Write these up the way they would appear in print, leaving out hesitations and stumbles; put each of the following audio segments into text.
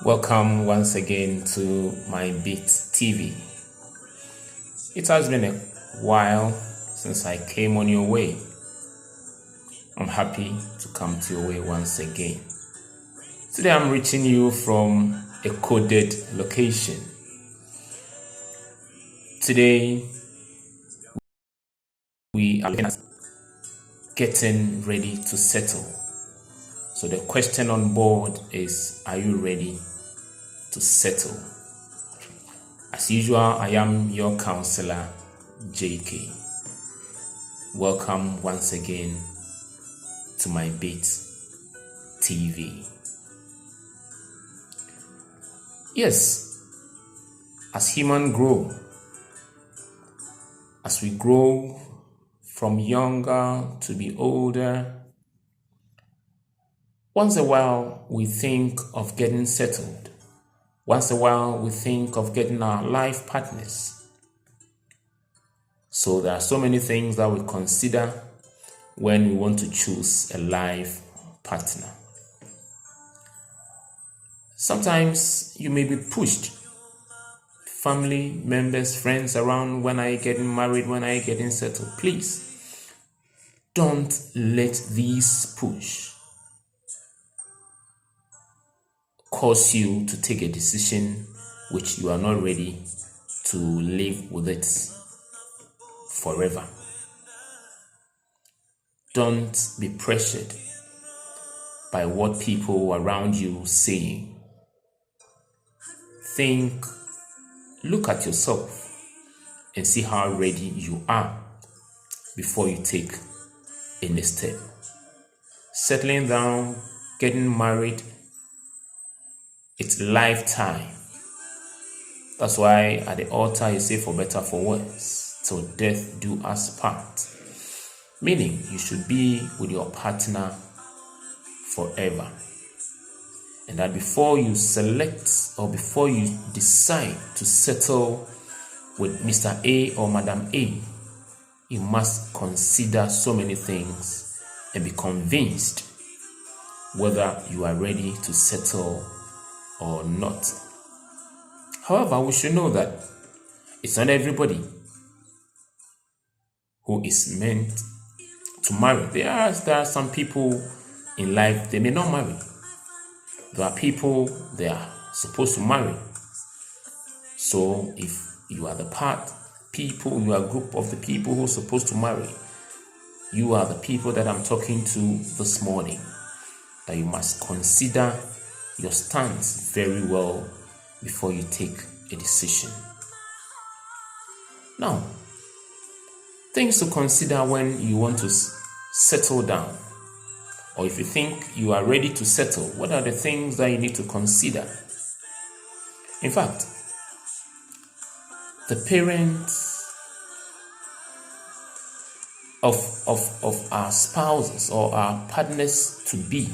Welcome once again to my Beat TV. It has been a while since I came on your way. I'm happy to come to your way once again. Today I'm reaching you from a coded location. Today we are getting ready to settle. So the question on board is, are you ready to settle? As usual, I am your Counsellor JK. Welcome once again to my Beat TV. Yes, as humans grow, as we grow from younger to be older, once a while we think of getting settled. Once a while we think of getting our life partners. So there are so many things that we consider when we want to choose a life partner. Sometimes you may be pushed. Family members, friends around, when are you getting married? When are you getting settled? Please don't let these push cause you to take a decision which you are not ready to live with it forever. Don't be pressured by what people around you saying. Look at yourself and see how ready you are before you take any step. Settling down, getting married, it's lifetime. That's why at the altar you say, for better, for worse, till death do us part. Meaning you should be with your partner forever. And that before you select or before you decide to settle with Mr. A or Madam A, you must consider so many things and be convinced whether you are ready to settle or not. However, we should know that it's not everybody who is meant to marry. There are some people in life, they may not marry. There are people they are supposed to marry. So if you are you are a group of the people who are supposed to marry, you are the people that I'm talking to this morning, that you must consider your stance very well before you take a decision. Now, things to consider when you want to settle down, or if you think you are ready to settle, what are the things that you need to consider? In fact, the parents of our spouses or our partners to be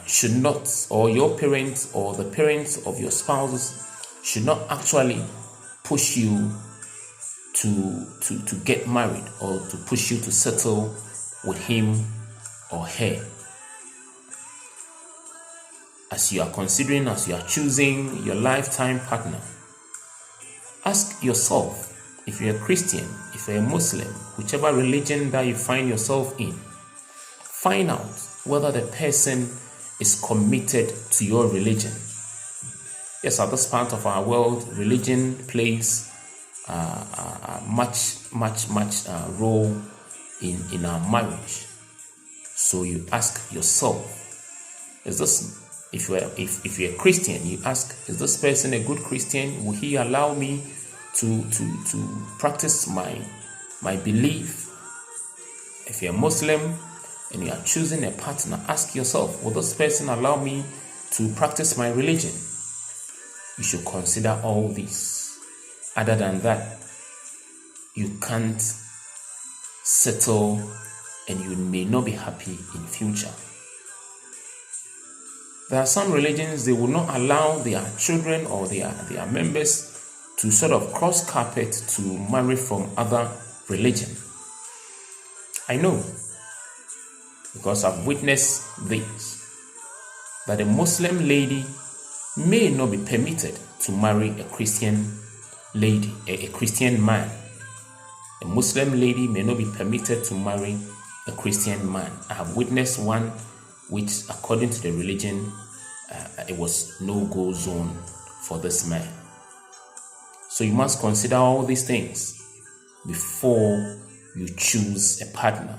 should not, or your parents or the parents of your spouses should not actually push you to get married or to push you to settle with him or her. As you are choosing your lifetime partner, ask yourself, if you're a Christian, if you're a Muslim, whichever religion that you find yourself in, find out whether the person is committed to your religion. Yes, at this part of our world, religion plays a much role in our marriage. So you ask yourself, if you're a Christian, you ask, is this person a good Christian? Will he allow me to practice my belief? If you're a Muslim and you are choosing a partner, ask yourself, will this person allow me to practice my religion? You should consider all these. Other than that, you can't settle and you may not be happy in future. There are some religions, they will not allow their children or their members to sort of cross carpet to marry from other religion. I know, because I've witnessed this, that a Muslim lady may not be permitted to marry a Christian lady, a Christian man. A Muslim lady may not be permitted to marry a Christian man. I have witnessed one which, according to the religion, it was no-go zone for this man. So you must consider all these things before you choose a partner,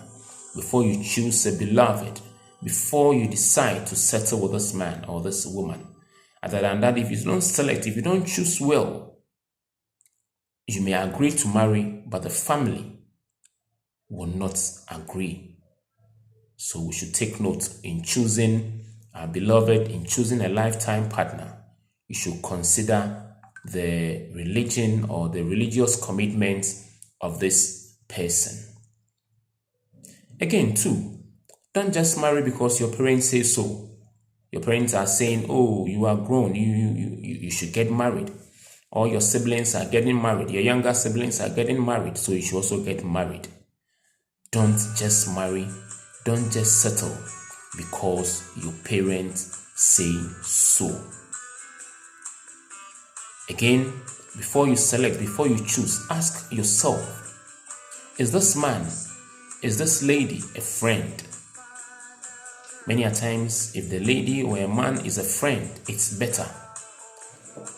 before you choose a beloved, before you decide to settle with this man or this woman. Other than that, if you don't select, if you don't choose well, you may agree to marry, but the family will not agree. So we should take note in choosing a beloved, in choosing a lifetime partner. You should consider the religion or the religious commitments of this person. Again, too, don't just marry because your parents say so. Your parents are saying, oh, you are grown, you should get married. Or your siblings are getting married, your younger siblings are getting married, so you should also get married. Don't just marry, don't just settle because your parents say so. Again, before you select, before you choose, ask yourself, is this man, is this lady a friend? Many a times, if the lady or a man is a friend, it's better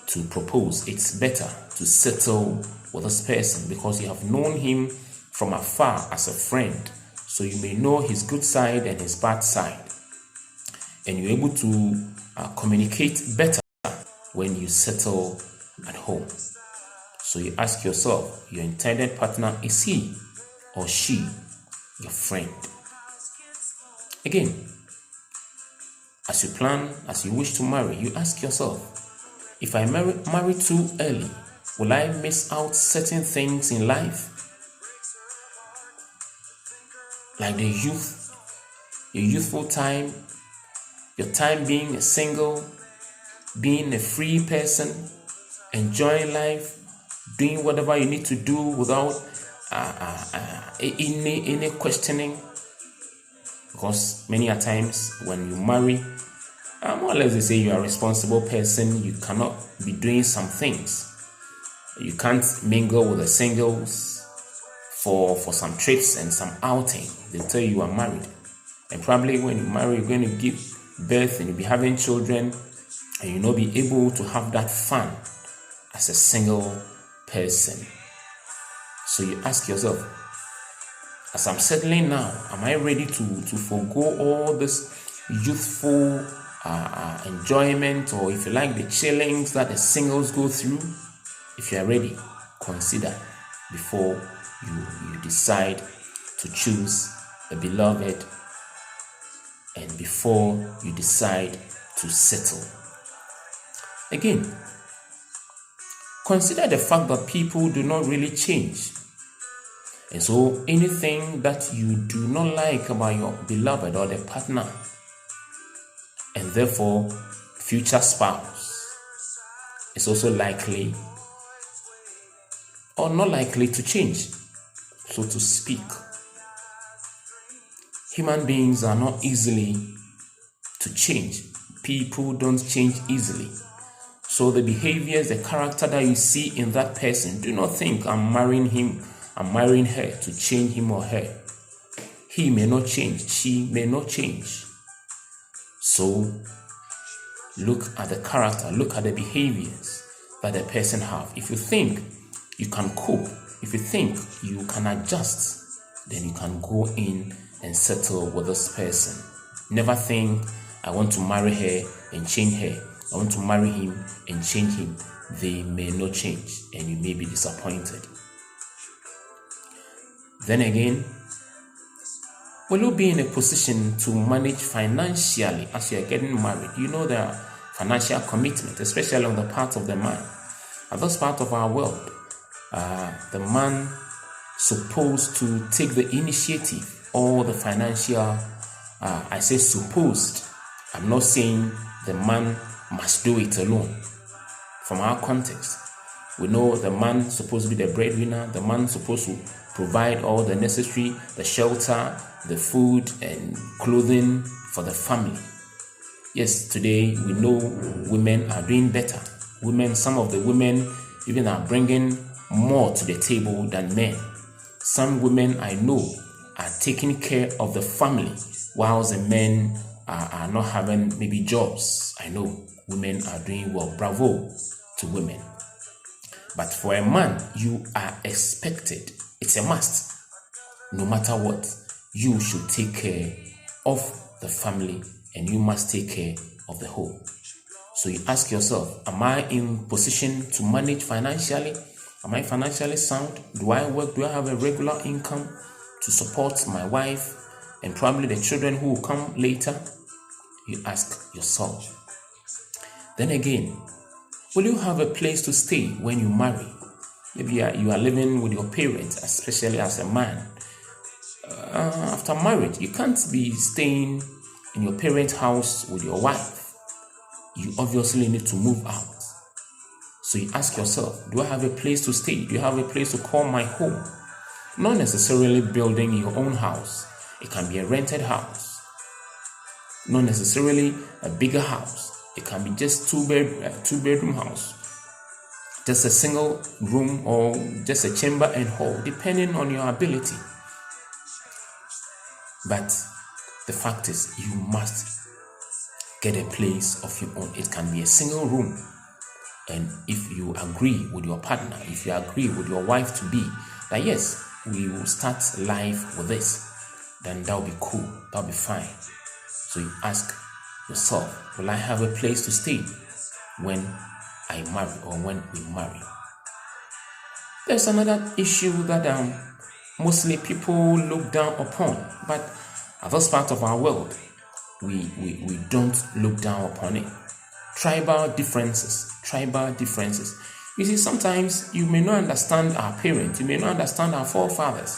to propose. It's better to settle with this person because you have known him from afar as a friend. So you may know his good side and his bad side. And you're able to communicate better when you settle at home. So you ask yourself, your intended partner, is he or she your friend? Again, as you plan, as you wish to marry, you ask yourself, if I marry too early, will I miss out certain things in life? Like the youth, your youthful time, your time being a single, being a free person, enjoying life, doing whatever you need to do without any questioning. Because many a times when you marry, more or less they say you are a responsible person, you cannot be doing some things. You can't mingle with the singles for some trips and some outing. They tell you are married. And probably when you marry, you're going to give birth and you'll be having children and you'll not be able to have that fun as a single person. So you ask yourself, as I'm settling now, am I ready to forego all this youthful enjoyment, or if you like, the chillings that the singles go through? If you are ready, consider before you decide to choose a beloved and before you decide to settle. Again, consider the fact that people do not really change. And so anything that you do not like about your beloved or the partner, and therefore future spouse, is also likely or not likely to change, so to speak. Human beings are not easily to change. People don't change easily. So the behaviors, the character that you see in that person, do not think I'm marrying him, I'm marrying her to change him or her. He may not change, she may not change. So look at the character, look at the behaviors that the person have. If you think you can cope, if you think you can adjust, then you can go in and settle with this person. Never think, I want to marry her and change her. I want to marry him and change him. They may not change and you may be disappointed. Then again, will you be in a position to manage financially as you are getting married? You know there are financial commitments, especially on the part of the man. At this part of our world, the man supposed to take the initiative or the financial, I say supposed. I'm not saying the man must do it alone. From our context, we know the man supposed to be the breadwinner, the man supposed to provide all the necessary, the shelter, the food and clothing for the family. Yes, today we know women are doing better. Some of the women even are bringing more to the table than men. Some women I know are taking care of the family, whilst the men are not having maybe jobs. I know women are doing well. Bravo to women. But for a man, you are expected, it's a must, no matter what, you should take care of the family and you must take care of the home. So you ask yourself, am I in position to manage financially? Am I financially sound? Do I work? Do I have a regular income to support my wife and probably the children who will come later? You ask yourself. Then again, will you have a place to stay when you marry? Maybe you are living with your parents, especially as a man. After marriage, you can't be staying in your parents' house with your wife. You obviously need to move out. So you ask yourself, do I have a place to stay? Do you have a place to call my home? Not necessarily building your own house. It can be a rented house. Not necessarily a bigger house. It can be just two-bedroom house. Just a single room or just a chamber and hall, depending on your ability. But the fact is, you must get a place of your own. It can be a single room. And if you agree with your partner, if you agree with your wife to be, that yes, we will start life with this, then that'll be cool, that'll be fine. So you ask yourself, will I have a place to stay when I marry or when we marry? There's another issue that mostly people look down upon, but at this part of our world, we don't look down upon it. Tribal differences. You see, sometimes you may not understand our parents, you may not understand our forefathers.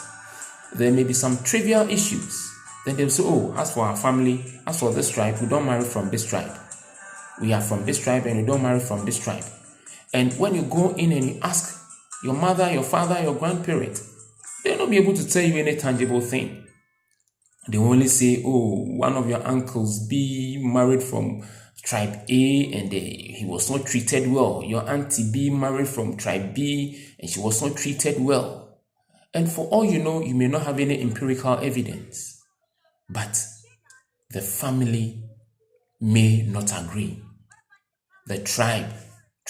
There may be some trivial issues. Then they'll say, oh, as for our family, as for this tribe, we don't marry from this tribe. We are from this tribe and we don't marry from this tribe. And when you go in and you ask your mother, your father, your grandparent, they'll not be able to tell you any tangible thing. They will only say, oh, one of your uncles B married from tribe A and he was not treated well. Your auntie B married from tribe B and she was not treated well. And for all you know, you may not have any empirical evidence. But the family may not agree. The tribe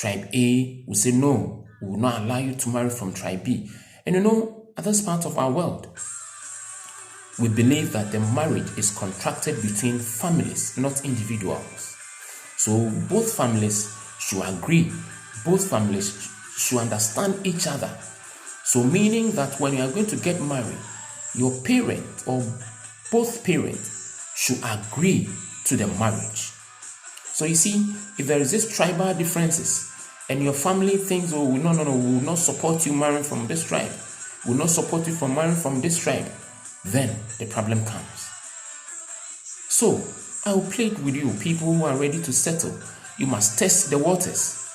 A will say, no, we will not allow you to marry from tribe B. And you know, at this part of our world, we believe that the marriage is contracted between families, not individuals. So both families should agree. Both families should understand each other. So meaning that when you are going to get married, your parent or both parents should agree to the marriage. So you see, if there is this tribal differences and your family thinks, oh, no, we will not support you marrying from this tribe, we will not support you from marrying from this tribe, then the problem comes. So I will plead with you, people who are ready to settle, you must test the waters.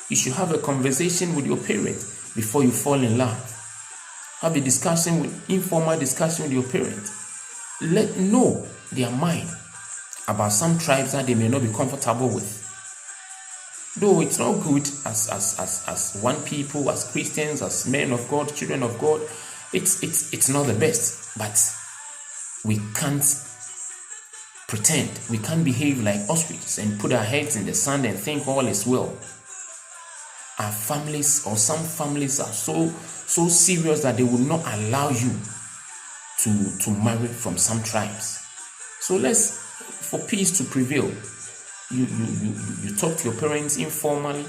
You should have a conversation with your parent before you fall in love. Have a informal discussion with your parent. Let know their mind about some tribes that they may not be comfortable with. Though it's not good as one people, as Christians, as men of God, children of God, it's not the best. But we can't pretend. We can't behave like ostriches and put our heads in the sand and think all is well. Our families or some families are so serious that they will not allow you to marry from some tribes. So for peace to prevail, you talk to your parents informally,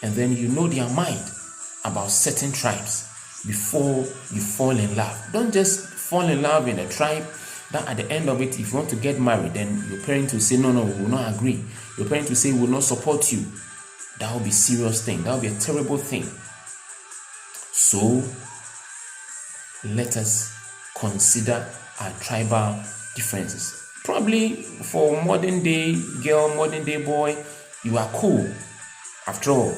and then you know their mind about certain tribes before you fall in love. Don't just fall in love in a tribe that at the end of it, if you want to get married, then your parents will say, no, we will not agree. Your parents will say, we will not support you. That will be a serious thing. That will be a terrible thing. So let us consider our tribal differences. Probably for modern day girl, modern day boy, you are cool. After all,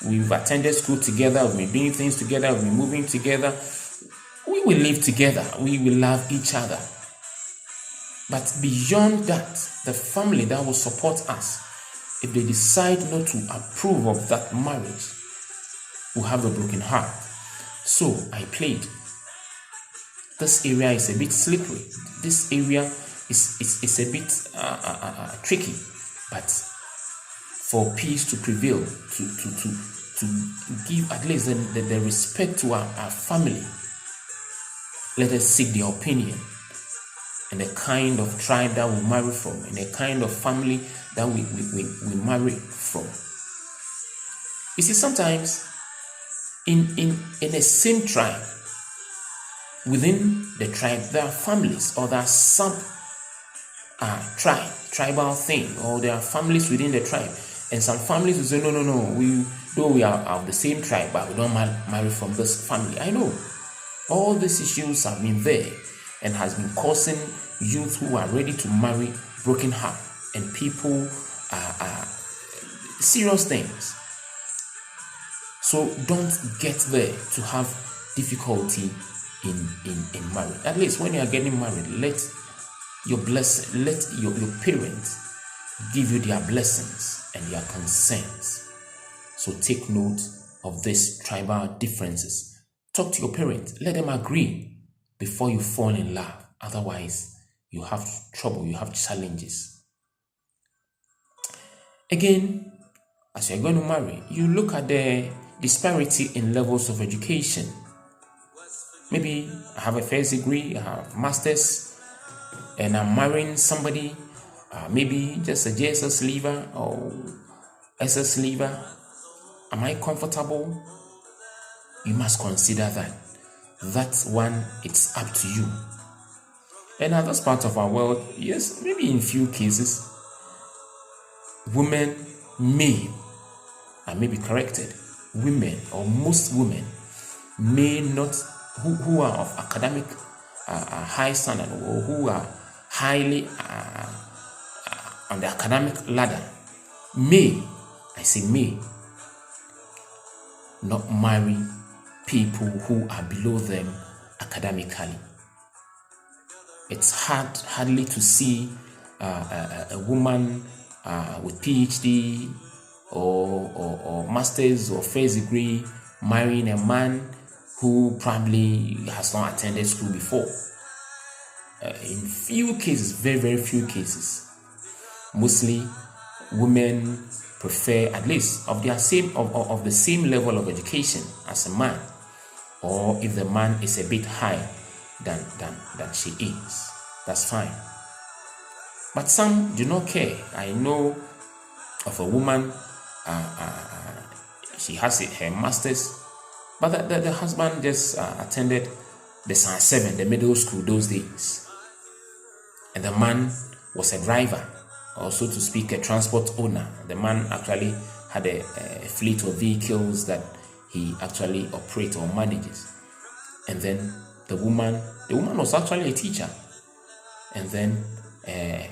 we've attended school together, we've been doing things together, we've been moving together. We will live together. We will love each other. But beyond that, the family that will support us, if they decide not to approve of that marriage, will have a broken heart. So I played. This area is a bit slippery. This area is a bit tricky. But for peace to prevail, to give at least the respect to our family, let us seek their opinion and the kind of tribe that we marry from, and the kind of family that we marry from. You see, sometimes in the same tribe, within the tribe, there are families, or there are sub tribal thing, or there are families within the tribe, and some families will say, no, we are of the same tribe, but we don't marry from this family. I know all these issues have been there and has been causing youth who are ready to marry broken heart, and people are serious things. So don't get there to have difficulty in marriage. At least when you are getting married, let your blessing, let your parents give you their blessings and their consents. So take note of these tribal differences. Talk to your parents, let them agree before you fall in love. Otherwise, you have trouble, you have challenges. Again, as you're going to marry, you look at the disparity in levels of education. Maybe I have a first degree, I have master's, and I'm marrying somebody, maybe just a JSS leaver or SS leaver. Am I comfortable? You must consider that. That one, it's up to you. And at this part of our world, yes, maybe in few cases, women may, I may be corrected, women or most women may not, who are of academic high standard, or who are highly on the academic ladder, may, I say may, not marry people who are below them academically. It's hardly to see a woman with PhD or master's or first degree marrying a man who probably has not attended school before. In few cases, very, very few cases, mostly women prefer at least of their same of the same level of education as a man, or if the man is a bit higher than she is, that's fine. But some do not care. I know of a woman, she has her master's, but the husband just attended the San 7, the middle school those days, and the man was a driver, or so to speak, a transport owner. The man actually had a fleet of vehicles that he actually operates or manages. And then the woman was actually a teacher, and then a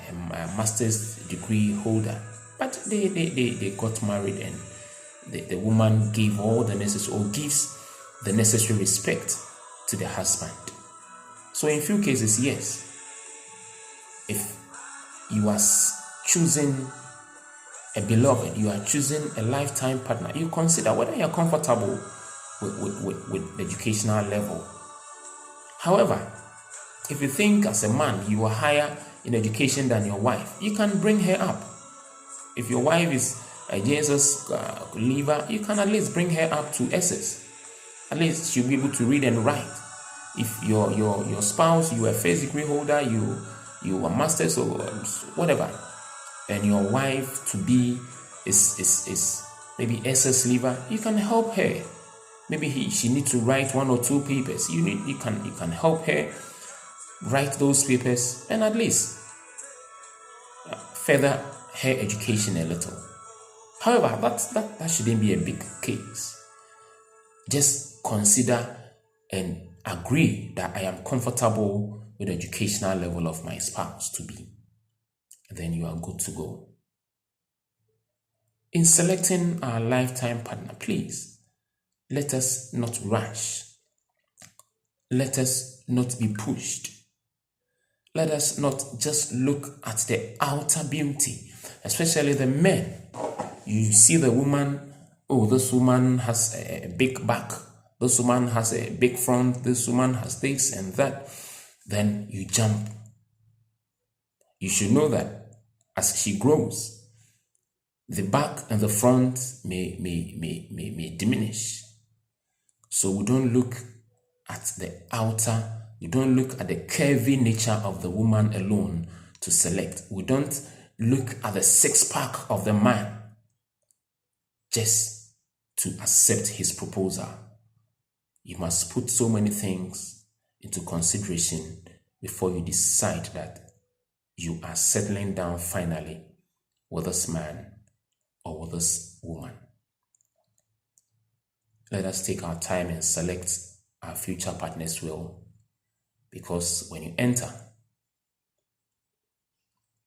master's degree holder. But they got married, and the woman gave all the necessary, or gives the necessary respect to the husband. So in few cases, yes, if you are choosing a beloved, you are choosing a lifetime partner, you consider whether you are comfortable with the educational level. However, if you think as a man you are higher in education than your wife, you can bring her up. If your wife is a Jesus leaver, you can at least bring her up to SS. At least she'll be able to read and write. If your spouse, you are a first degree holder, you are masters or whatever, and your wife to be is maybe SS leaver, you can help her. Maybe she needs to write 1 or 2 papers. You can help her write those papers and at least further her education a little. However, that shouldn't be a big case. Just consider and agree that I am comfortable with the educational level of my spouse to be. Then you are good to go. In selecting our lifetime partner, please, let us not rush. Let us not be pushed. let us not just look at the outer beauty, especially the men. You see the woman, oh, this woman has a big back, this woman has a big front, this woman has this and that. Then you jump. You should know that as she grows, the back and the front may diminish. So we don't look at the outer, we don't look at the curvy nature of the woman alone to select. We don't look at the six-pack of the man just to accept his proposal. You must put so many things into consideration before you decide that you are settling down finally with this man or with this woman. Let us take our time and select our future partners well, because when you enter,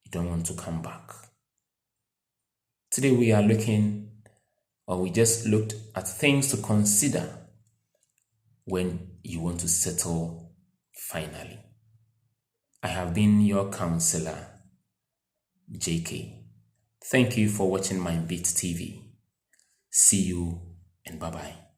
you don't want to come back. Today we are looking, or we just looked at things to consider when you want to settle finally. I have been your counselor, JK. Thank you for watching My Beat TV. See you and bye-bye.